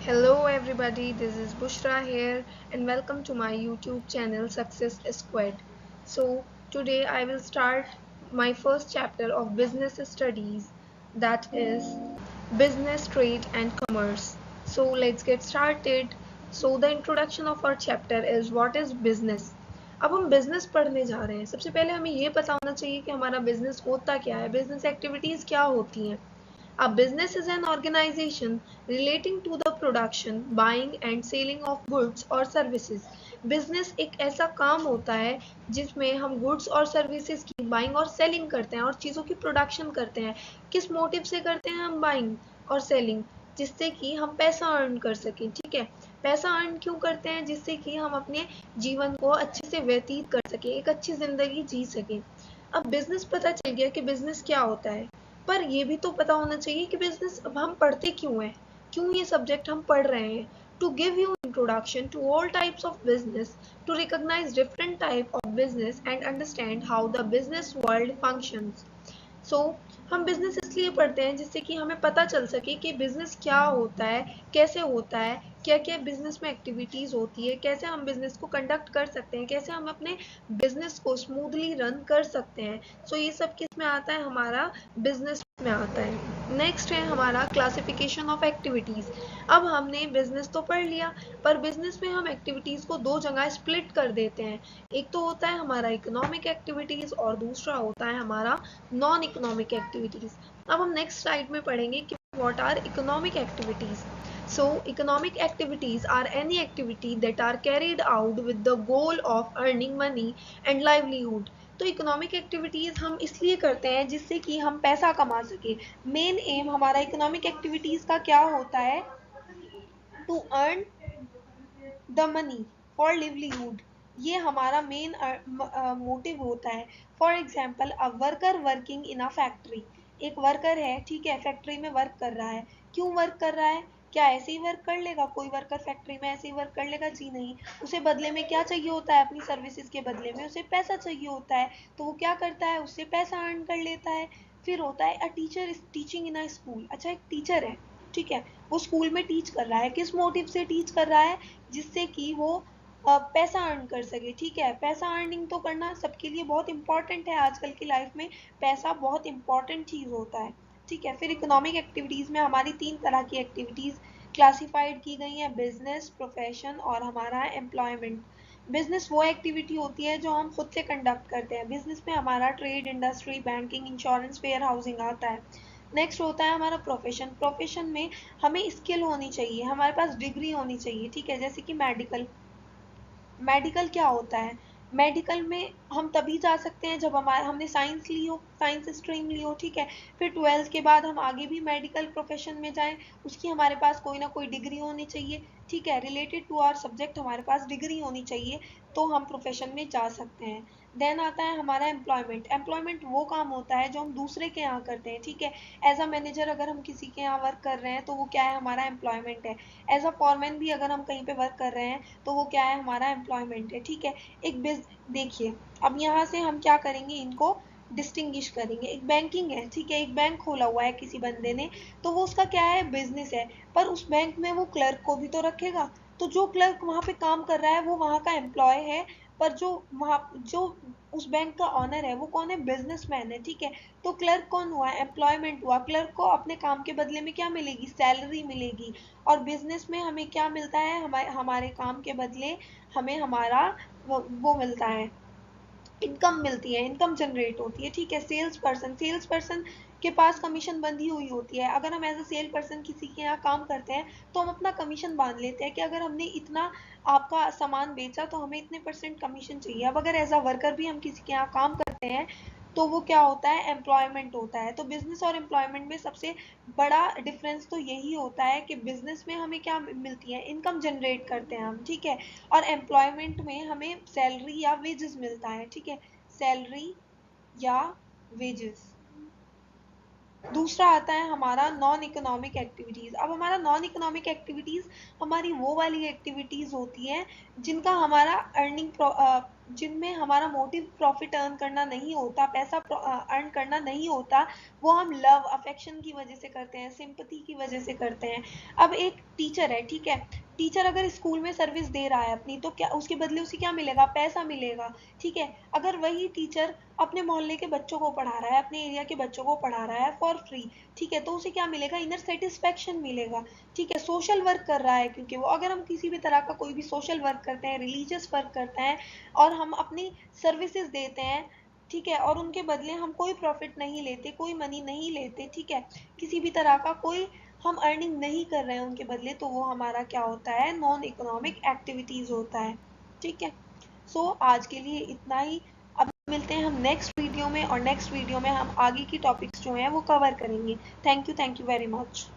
Hello everybody, this is Bushra here and welcome to my YouTube channel Success Squad. So today I will start my first chapter of business studies, that is business, trade and commerce. So let's get started. So the introduction of our chapter is what is business. अब हम business पढ़ने जा रहे हैं। सबसे पहले हमें ये पता होना चाहिए कि हमारा बिजनेस होता क्या है, बिजनेस एक्टिविटीज क्या होती हैं। A business is an organization relating to the production, buying and selling of goods or services. Business एक ऐसा काम होता है जिसमें हम गुड्स और सर्विसेज की बाइंग और सेलिंग करते हैं और चीज़ों की प्रोडक्शन करते हैं। किस मोटिव से करते हैं हम बाइंग और सेलिंग? जिससे कि हम पैसा अर्न कर सकें। ठीक है, पैसा अर्न क्यों करते हैं? जिससे कि हम अपने जीवन को अच्छे से व्यतीत कर सकें, एक अच्छी जिंदगी जी सकें। अब बिजनेस पता चल गया कि बिजनेस क्या होता है, पर ये भी तो पता होना चाहिए कि बिजनेस अब हम पढ़ते क्यों हैं, क्यों ये सब्जेक्ट हम पढ़ रहे हैं। To give you introduction to all types of business, to recognise different type of business and understand how the business world functions. So हम बिजनेस इसलिए पढ़ते हैं जिससे कि हमें पता चल सके कि बिजनेस क्या होता है, कैसे होता है, क्या क्या बिजनेस में एक्टिविटीज होती है, कैसे हम बिजनेस को कंडक्ट कर सकते हैं, कैसे हम अपने बिजनेस को स्मूथली रन कर सकते हैं। सो ये सब किस में आता है? हमारा बिजनेस में आता है। नेक्स्ट है हमारा क्लासिफिकेशन ऑफ एक्टिविटीज। अब हमने बिजनेस तो पढ़ लिया, पर बिजनेस में हम एक्टिविटीज को दो जगह स्प्लिट कर देते हैं। एक तो होता है हमारा इकोनॉमिक एक्टिविटीज और दूसरा होता है हमारा नॉन इकोनॉमिक एक्टिविटीज। अब हम नेक्स्ट स्लाइड में पढ़ेंगे कि what are economic activities. So economic activities are any activity that are carried out with the goal of earning money and livelihood. तो इकोनॉमिक एक्टिविटीज हम इसलिए करते हैं जिससे कि हम पैसा कमा सके। मेन एम हमारा इकोनॉमिक एक्टिविटीज का क्या होता है? To earn the money for livelihood. ये हमारा मेन मोटिव होता है। For example a worker working in a factory. एक वर्कर है, ठीक है, फैक्ट्री में वर्क कर रहा है। क्यों वर्क कर रहा है? क्या ऐसे ही वर्क कर लेगा? कोई वर्कर फैक्ट्री में ऐसे ही वर्क कर लेगा? जी नहीं। उसे बदले में क्या चाहिए होता है? अपनी सर्विसेज के बदले में उसे पैसा चाहिए होता है। तो वो क्या करता है? उससे पैसा अर्न कर लेता है। फिर होता है a teacher is teaching in a school. अच्छा, एक टीचर है, ठीक है, वो स्कूल में टीच कर रहा है। किस मोटिव से टीच कर रहा है? जिससे कि वो पैसा अर्न कर सके। ठीक है, पैसा अर्निंग तो करना सबके लिए बहुत इंपॉर्टेंट है। आजकल की लाइफ में पैसा बहुत इंपॉर्टेंट चीज होता है। ठीक है, फिर इकोनॉमिक एक्टिविटीज में हमारी तीन तरह की एक्टिविटीज क्लासिफाइड की गई है: बिजनेस, प्रोफेशन और हमारा एम्प्लॉयमेंट। बिजनेस वो एक्टिविटी होती है जो हम खुद से कंडक्ट करते हैं। बिजनेस में हमारा trade, industry, banking, insurance, warehousing आता है। नेक्स्ट होता है हमारा प्रोफेशन। प्रोफेशन में हमें स्किल होनी चाहिए, हमारे पास डिग्री होनी चाहिए। ठीक है, जैसे कि मेडिकल। मेडिकल क्या होता है? मेडिकल में हम तभी जा सकते हैं जब हमारे हमने साइंस ली हो, साइंस स्ट्रीम ली हो। ठीक है, फिर ट्वेल्थ के बाद हम आगे भी मेडिकल प्रोफेशन में जाएं, उसकी हमारे पास कोई ना कोई डिग्री होनी चाहिए। ठीक है, रिलेटेड टू आवर सब्जेक्ट हमारे पास डिग्री होनी चाहिए, तो हम प्रोफेशन में जा सकते हैं। देन आता है हमारा एम्प्लॉयमेंट। एम्प्लॉयमेंट वो काम होता है जो हम दूसरे के यहाँ करते हैं। ठीक है, एज अ मैनेजर अगर हम किसी के यहाँ वर्क कर रहे हैं तो वो क्या है? हमारा एम्प्लॉयमेंट है। एज अ फॉरमैन भी अगर हम कहीं पे वर्क कर रहे हैं तो वो क्या है? हमारा एम्प्लॉयमेंट है। ठीक है, एक बिज देखिए, अब यहाँ से हम क्या करेंगे? इनको डिस्टिंग्विश करेंगे। एक बैंकिंग है, ठीक है, एक बैंक खोला हुआ है किसी बंदे ने, तो वो उसका क्या है? बिजनेस है। पर उस बैंक में वो क्लर्क को भी तो रखेगा। तो जो क्लर्क वहां पे काम कर रहा है वो वहां का एम्प्लॉय है, पर जो उस बैंक का ऑनर है वो कौन है? बिजनेसमैन है। ठीक है, तो क्लर्क कौन हुआ? एम्प्लॉयमेंट हुआ। क्लर्क को अपने काम के बदले में क्या मिलेगी? सैलरी मिलेगी। और बिजनेस में हमें क्या मिलता है? हमारे हमारे काम के बदले हमें हमारा वो मिलता है, इनकम मिलती है, इनकम जनरेट होती है। ठीक है, सेल्स पर्सन। सेल्स पर्सन के पास कमीशन बंधी हुई होती है। अगर हम एज अ सेल पर्सन किसी के यहाँ काम करते हैं तो हम अपना कमीशन बांध लेते हैं कि अगर हमने इतना आपका सामान बेचा तो हमें इतने परसेंट कमीशन चाहिए। अब अगर एज अ वर्कर भी हम किसी के यहाँ काम करते हैं तो वो क्या होता है? एम्प्लॉयमेंट होता है। तो बिजनेस और एम्प्लॉयमेंट में सबसे बड़ा डिफरेंस तो यही होता है कि बिजनेस में हमें क्या मिलती है? इनकम जनरेट करते हैं हम। ठीक है, और एम्प्लॉयमेंट में हमें सैलरी या वेजेस मिलता है। ठीक है, सैलरी या वेजेस। दूसरा आता है हमारा नॉन इकोनॉमिक एक्टिविटीज़। अब हमारा नॉन इकोनॉमिक एक्टिविटीज़ हमारी वो वाली एक्टिविटीज़ होती हैं जिनका हमारा जिनमें हमारा मोटिव प्रॉफिट अर्न करना नहीं होता, पैसा अर्न करना नहीं होता। वो हम लव अफेक्शन की वजह से करते हैं, सिंपथी की वजह से करते हैं। अब एक टीचर है, ठीक है, टीचर अगर स्कूल में सर्विस दे रहा है अपनी, तो क्या उसके बदले उसे क्या मिलेगा? पैसा मिलेगा, ठीक है। अगर वही टीचर अपने मोहल्ले के बच्चों को पढ़ा रहा है, अपने एरिया के बच्चों को पढ़ा रहा है फॉर फ्री, ठीक है, तो उसे क्या मिलेगा? इनर सेटिस्फेक्शन मिलेगा, ठीक है। सोशल वर्क कर रहा है, क्योंकि वो, अगर हम किसी भी तरह का कोई भी सोशल वर्क करते हैं, रिलीजियस वर्क करते हैं और हम अपनी सर्विसेज देते हैं, ठीक है, और उनके बदले हम कोई प्रॉफिट नहीं लेते, कोई मनी नहीं लेते, ठीक है, किसी भी तरह का कोई हम अर्निंग नहीं कर रहे हैं उनके बदले, तो वो हमारा क्या होता है? नॉन इकोनॉमिक एक्टिविटीज होता है, ठीक है। सो आज के लिए इतना ही। अब मिलते हैं हम नेक्स्ट वीडियो में, और नेक्स्ट वीडियो में हम आगे की टॉपिक्स जो हैं वो कवर करेंगे। Thank you very much.